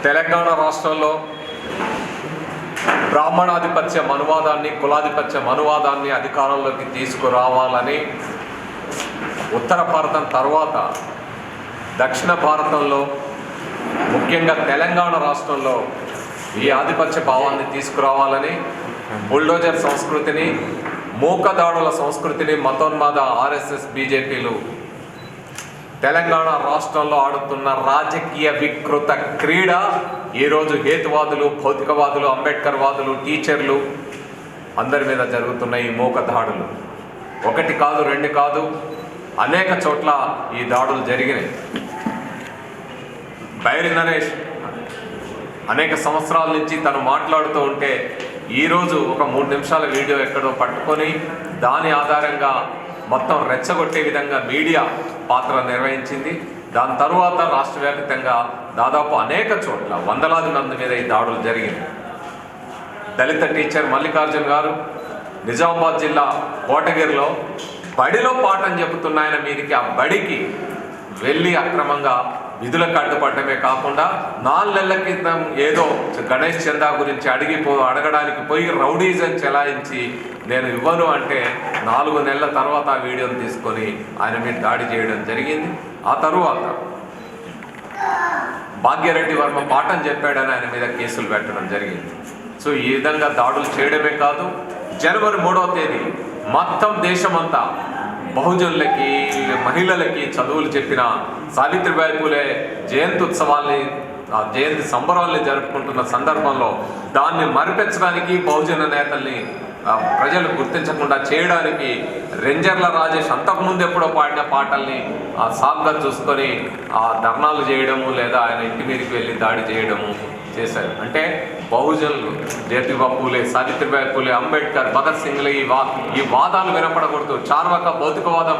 తెలంగాణ రాష్ట్రంలో బ్రాహ్మణాధిపత్య మనువాదాన్ని, కులాధిపత్య మనువాదాన్ని అధికారంలోకి తీసుకురావాలని ఉత్తర భారతం తర్వాత దక్షిణ భారతంలో ముఖ్యంగా తెలంగాణ రాష్ట్రంలో ఈ ఆధిపత్య భావాన్ని తీసుకురావాలని బుల్డోజర్ సంస్కృతిని, మూకదాడుల సంస్కృతిని మతోన్మాద ఆర్ఎస్ఎస్ బీజేపీలు తెలంగాణ రాష్ట్రంలో ఆడుతున్న రాజకీయ వికృత క్రీడ ఈరోజు హేతువాదులు, భౌతికవాదులు, అంబేద్కర్ వాదులు, టీచర్లు అందరి మీద జరుగుతున్న ఈ మూక దాడులు ఒకటి కాదు, రెండు కాదు, అనేక చోట్ల ఈ దాడులు జరిగినాయి. బైరి నరేష్ అనేక సంవత్సరాల నుంచి తను మాట్లాడుతూ ఉంటే ఈరోజు ఒక 3 నిమిషాల వీడియో ఎక్కడో పట్టుకొని దాని ఆధారంగా మొత్తం రెచ్చగొట్టే విధంగా మీడియా పాత్ర నిర్వహించింది. దాని తరువాత రాష్ట్ర వ్యాప్తంగా దాదాపు అనేక చోట్ల వందలాది మంది మీద ఈ దాడులు జరిగింది. దళిత టీచర్ మల్లికార్జున్ గారు నిజామాబాద్ జిల్లా కోటగిరిలో బడిలో పాఠం చెబుతున్న ఆయన మీదకి ఆ బడికి వెళ్ళి అక్రమంగా విధులకు అడ్డుపడమే కాకుండా 4 నెలల క్రితం ఏదో గణేష్ చందా గురించి అడగడానికి పోయి రౌడీజం చెలాయించి నేను ఇవ్వను అంటే 4 నెలల తర్వాత ఆ వీడియోను తీసుకొని ఆయన మీద దాడి చేయడం జరిగింది. ఆ తరువాత భాగ్యరెడ్డి వర్మ పాఠం చెప్పాడని ఆయన మీద కేసులు పెట్టడం జరిగింది. సో ఈ విధంగా దాడులు చేయడమే కాదు, జనవరి 3వ తేదీ మొత్తం దేశమంతా బహుజనులకి, మహిళలకి చదువులు చెప్పిన సావిత్రిబాయి పూలే జయంతి ఉత్సవాల్ని, జయంతి సంబరాల్ని జరుపుకుంటున్న సందర్భంలో దాన్ని మరిపించడానికి, బహుజన నేతల్ని ప్రజలు గుర్తించకుండా చేయడానికి రెంజర్ల రాజేష్ అంతకుముందు ఎప్పుడో పాడిన పాటల్ని సాగ్గా చూసుకొని ధర్నాలు చేయడము లేదా ఆయన ఇంటి మీదకి వెళ్ళి దాడి చేయడము చేశారు. అంటే బహుజనులు, జ్యోతిబా పూలే, సావిత్రిబాయి పూలే, అంబేద్కర్, భగత్ సింగ్లు ఈ వాదాలు వినపడకూడదు, చార్వాక భౌతికవాదం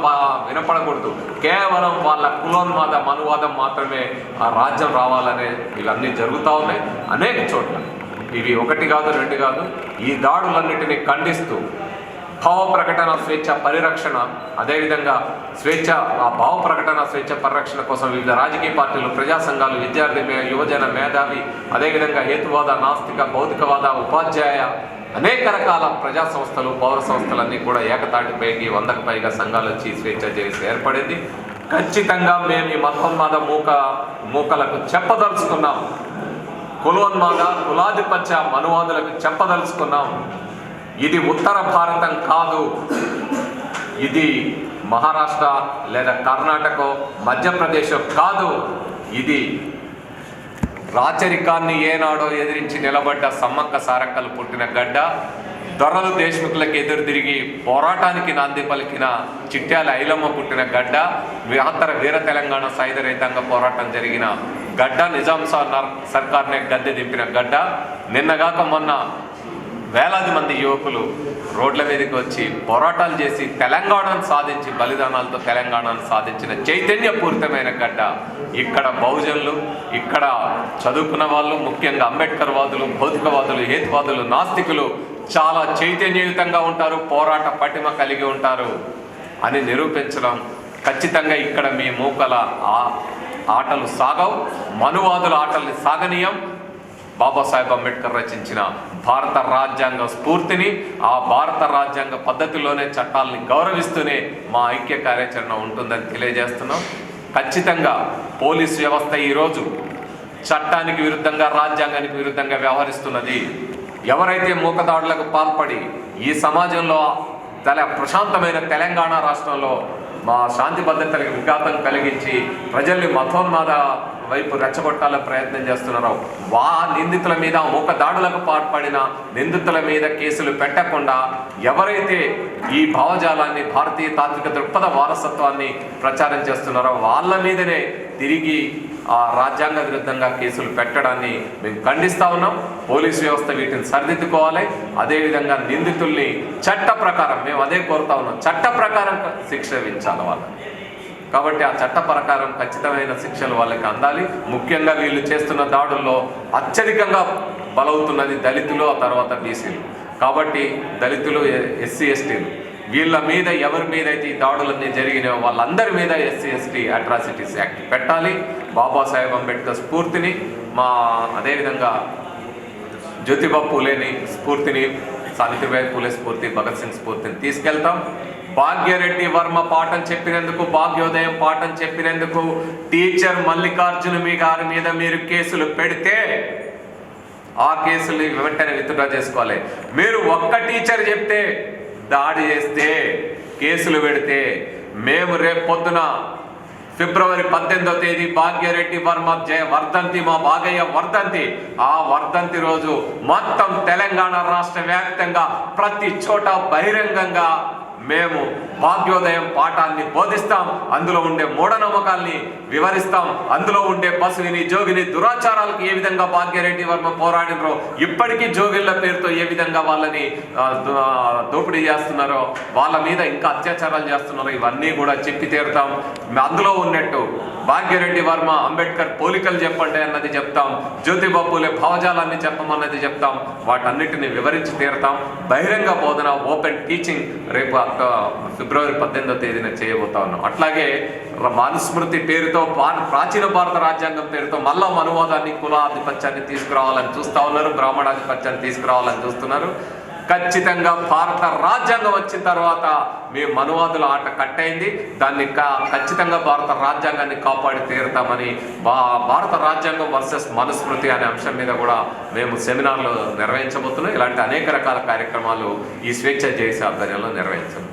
వినపడకూడదు, కేవలం వాళ్ళ కులోన్మాద మనువాదం మాత్రమే ఆ రాజ్యం రావాలనే ఇవన్నీ జరుగుతూ ఉన్నాయి అనేక చోట్ల. ఇవి ఒకటి కాదు, రెండు కాదు. ఈ దాడులన్నిటినీ ఖండిస్తూ భావ ప్రకటన స్వేచ్ఛ పరిరక్షణ, అదేవిధంగా భావ ప్రకటన స్వేచ్ఛ పరిరక్షణ కోసం వివిధ రాజకీయ పార్టీలు, ప్రజా సంఘాలు, విద్యార్థి, యువజన, మేధావి, అదేవిధంగా హేతువాద, నాస్తిక, భౌతికవాద, ఉపాధ్యాయ అనేక రకాల ప్రజా సంస్థలు, పౌర సంస్థలన్నీ కూడా ఏకతాటిపైకి 100కు పైగా సంఘాలు వచ్చి స్వేచ్ఛ చేసి ఏర్పడింది. ఖచ్చితంగా మేము ఈ మతోన్మాద మూకలకు చెప్పదలుచుకున్నాం, కులోన్మాద, కులాధిపత్య మనువాదులకు చెప్పదలుచుకున్నాం. ఇది ఉత్తర భారతం కాదు, ఇది మహారాష్ట్ర లేదా కర్ణాటక, మధ్యప్రదేశ్ కాదు, ఇది రాచరికాన్ని ఏనాడో ఎదిరించి నిలబడ్డ సమ్మక్క సారక్కలు పుట్టిన గడ్డ, దొరలు దేశముఖులకు ఎదురు తిరిగి పోరాటానికి నాంది పలికిన చిట్యాల ఐలమ్మ పుట్టిన గడ్డ, వీర తెలంగాణ సాయుధ రైతాంగ పోరాటం జరిగిన గడ్డ, నిజాం సర్కార్నే గద్దె దింపిన గడ్డ. నిన్నగాక మొన్న వేలాది మంది యువకులు రోడ్ల మీదకి వచ్చి పోరాటాలు చేసి తెలంగాణను సాధించి, బలిదానాలతో తెలంగాణను సాధించిన చైతన్యపూరితమైన గడ్డ. ఇక్కడ బహుజనులు, ఇక్కడ చదువుకున్న వాళ్ళు, ముఖ్యంగా అంబేద్కర్ వాదులు, భౌతికవాదులు, హేతువాదులు, నాస్తికులు చాలా చైతన్యయుతంగా ఉంటారు, పోరాట పటిమ కలిగి ఉంటారు అని నిరూపించడం. ఖచ్చితంగా ఇక్కడ మీ మూకల ఆటలు సాగవు, మనువాదుల ఆటల్ని సాగనీయం. బాబాసాహెబ్ అంబేద్కర్ రచించిన భారత రాజ్యాంగ స్ఫూర్తిని, ఆ భారత రాజ్యాంగ పద్ధతిలోనే చట్టాలని గౌరవిస్తూనే మా ఐక్య కార్యాచరణ ఉంటుందని తెలియజేస్తున్నాం. ఖచ్చితంగా పోలీస్ వ్యవస్థ ఈరోజు చట్టానికి విరుద్ధంగా, రాజ్యాంగానికి విరుద్ధంగా వ్యవహరిస్తున్నది. ఎవరైతే మూకదాడులకు పాల్పడి ఈ సమాజంలో ప్రశాంతమైన తెలంగాణ రాష్ట్రంలో మా శాంతి భద్రతలకు విఘాతం కలిగించి ప్రజల్ని మతోన్మాద వైపు రెచ్చగొట్టాలని ప్రయత్నం చేస్తున్నారో నిందితుల మీద, మూకదాడులకు పాల్పడిన నిందితుల మీద కేసులు పెట్టకుండా ఎవరైతే ఈ భావజాలాన్ని, భారతీయ తాత్విక దృక్పథ వారసత్వాన్ని ప్రచారం చేస్తున్నారో వాళ్ళ మీదనే తిరిగి రాజ్యాంగ విరుద్ధంగా కేసులు పెట్టడాన్ని మేము ఖండిస్తూ ఉన్నాం. పోలీసు వ్యవస్థ వీటిని సరిదిద్దుకోవాలి. అదేవిధంగా నిందితుల్ని చట్ట ప్రకారం, మేము అదే కోరుతా ఉన్నాం, చట్ట ప్రకారం శిక్ష విధించాలి వాళ్ళని. కాబట్టి ఆ చట్ట ప్రకారం ఖచ్చితమైన శిక్షలు వాళ్ళకి అందాలి. ముఖ్యంగా వీళ్ళు చేస్తున్న దాడుల్లో అత్యధికంగా బలవుతున్నది దళితులు, ఆ తర్వాత బీసీలు. కాబట్టి దళితులు, ఎస్సీ ఎస్టీలు వీళ్ళ మీద ఎవరి మీద అయితే ఈ దాడులన్నీ జరిగినాయో వాళ్ళందరి మీద ఎస్సీ ఎస్టీ అట్రాసిటీస్ యాక్ట్ పెట్టాలి. బాబాసాహెబ్ అంబేద్కర్ స్ఫూర్తిని అదేవిధంగా జ్యోతిబా పూలేని స్ఫూర్తిని, సావిత్రిబాయి పూలే స్ఫూర్తి, భగత్ సింగ్ స్ఫూర్తిని తీసుకెళ్తాం. భాగ్యరెడ్డి వర్మ పాఠం చెప్పినందుకు, భాగ్యోదయం పాఠం చెప్పినందుకు టీచర్ మల్లికార్జున గారి మీద మీరు కేసులు పెడితే ఆ కేసులు వెంటనే విత్డ్రా చేసుకోవాలి. మీరు ఒక్క టీచర్ చెప్తే దాడి చేస్తే కేసులు పెడితే మేము రేపు పొద్దున ఫిబ్రవరి 18వ తేదీ భాగ్యరెడ్డి వర్మ వర్ధంతి, మా భాగయ్య వర్ధంతి, ఆ వర్ధంతి రోజు మొత్తం తెలంగాణ రాష్ట్ర వ్యాప్తంగా ప్రతి చోట బహిరంగంగా మేము భాగ్యోదయం పాఠాన్ని బోధిస్తాం. అందులో ఉండే మూఢనమ్మకాల్ని వివరిస్తాం. అందులో ఉండే బసుని జోగిని దురాచారాలకు ఏ విధంగా భాగ్యరెడ్డి వర్మ పోరాడినరో, ఇప్పటికీ జోగిళ్ళ పేరుతో ఏ విధంగా వాళ్ళని దోపిడీ చేస్తున్నారో, వాళ్ళ మీద ఇంకా అత్యాచారాలు చేస్తున్నారో ఇవన్నీ కూడా చెప్పి తీరుతాం. అందులో ఉన్నట్టు భాగ్యరెడ్డి వర్మ అంబేద్కర్ పోలికలు చెప్పండి అన్నది చెప్తాం, జ్యోతిబా పూలే భావజాలాన్ని చెప్పమన్నది చెప్తాం. వాటన్నిటిని వివరించి తీరుతాం. బహిరంగ బోధన, ఓపెన్ టీచింగ్ రేపు ఫిబ్రవరి 18వ తేదీన చేయబోతా ఉన్నాం. అట్లాగే మనుస్మృతి పేరుతో, ప్రాచీన భారత రాజ్యాంగం పేరుతో మళ్ళా మనువాదాన్ని, కులాధిపత్యాన్ని తీసుకురావాలని చూస్తూ ఉన్నారు, బ్రాహ్మణాధిపత్యాన్ని తీసుకురావాలని చూస్తున్నారు. ఖచ్చితంగా భారత రాజ్యాంగం వచ్చిన తర్వాత మీ మనువాదుల ఆట కట్టయింది. దాన్ని ఖచ్చితంగా భారత రాజ్యాంగాన్ని కాపాడి తీరుతామని, భారత రాజ్యాంగం వర్సెస్ మనుస్మృతి అనే అంశం మీద కూడా మేము సెమినార్లు నిర్వహించబోతున్నాం. ఇలాంటి అనేక రకాల కార్యక్రమాలు ఈ స్వేచ్ఛ జేఏసీ ఆధ్వర్యంలో నిర్వహించాం.